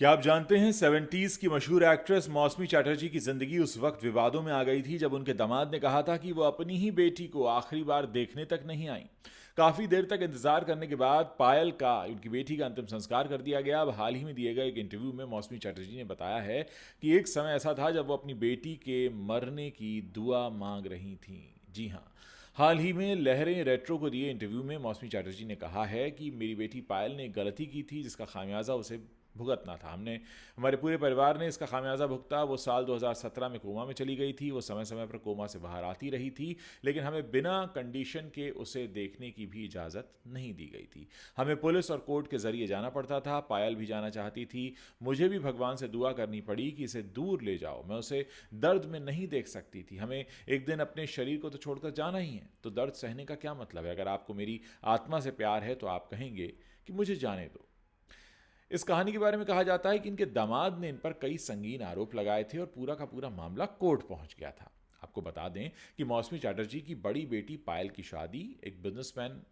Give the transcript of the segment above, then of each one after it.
क्या आप जानते हैं 70s की मशहूर एक्ट्रेस मौसमी चैटर्जी की जिंदगी उस वक्त विवादों में आ गई थी जब उनके दामाद ने कहा था कि वो अपनी ही बेटी को आखिरी बार देखने तक नहीं आई। काफी देर तक इंतजार करने के बाद पायल का उनकी बेटी का अंतिम संस्कार कर दिया गया। अब हाल ही में दिए गए एक इंटरव्यू में मौसमी चैटर्जी ने बताया है कि एक समय ऐसा था जब वो अपनी बेटी के मरने की दुआ मांग रही थी। जी हाँ, हाल ही में लहरें रेट्रो को दिए इंटरव्यू में मौसमी चैटर्जी ने कहा है कि मेरी बेटी पायल ने एक गलती की थी जिसका खामियाजा उसे भुगतना था। हमारे पूरे परिवार ने इसका खामियाजा भुगता। वो साल 2017 में कोमा में चली गई थी। वो समय समय पर कोमा से बाहर आती रही थी, लेकिन हमें बिना कंडीशन के उसे देखने की भी इजाज़त नहीं दी गई थी। हमें पुलिस और कोर्ट के ज़रिए जाना पड़ता था। पायल भी जाना चाहती थी। मुझे भी भगवान से दुआ करनी पड़ी कि इसे दूर ले जाओ। मैं उसे दर्द में नहीं देख सकती थी। हमें एक दिन अपने शरीर को तो छोड़कर जाना ही है, तो दर्द सहने का क्या मतलब है? अगर आपको मेरी आत्मा से प्यार है तो आप कहेंगे कि मुझे जाने दो। इस कहानी के बारे में कहा जाता है कि इनके दामाद ने इन पर कई संगीन आरोप लगाए थे और पूरा का पूरा मामला कोर्ट पहुंच गया था। आपको बता दें कि मौसमी चैटर्जी की बड़ी बेटी पायल की शादी एक बिजनेसमैन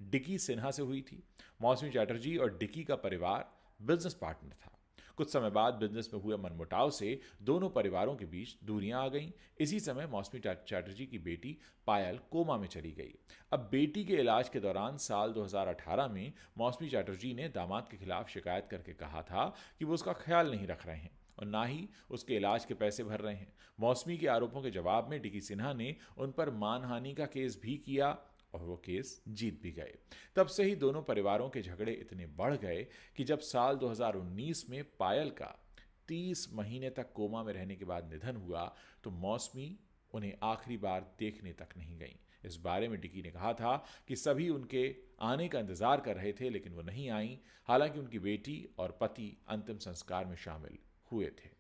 डिकी सिन्हा से हुई थी। मौसमी चैटर्जी और डिकी का परिवार बिजनेस पार्टनर था। कुछ समय बाद बिजनेस में हुए मनमुटाव से दोनों परिवारों के बीच दूरियां आ गईं। इसी समय मौसमी चैटर्जी की बेटी पायल कोमा में चली गई। अब बेटी के इलाज के दौरान साल 2018 में मौसमी चैटर्जी ने दामाद के खिलाफ शिकायत करके कहा था कि वो उसका ख्याल नहीं रख रहे हैं और ना ही उसके इलाज के पैसे भर रहे हैं। मौसमी के आरोपों के जवाब में डिकी सिन्हा ने उन पर मानहानि का केस भी किया और वो केस जीत भी गए। तब से ही दोनों परिवारों के झगड़े इतने बढ़ गए कि जब साल 2019 में पायल का 30 महीने तक कोमा में रहने के बाद निधन हुआ तो मौसमी उन्हें आखिरी बार देखने तक नहीं गईं। इस बारे में डिकी ने कहा था कि सभी उनके आने का इंतजार कर रहे थे, लेकिन वो नहीं आईं। हालांकि उनकी बेटी और पति अंतिम संस्कार में शामिल हुए थे।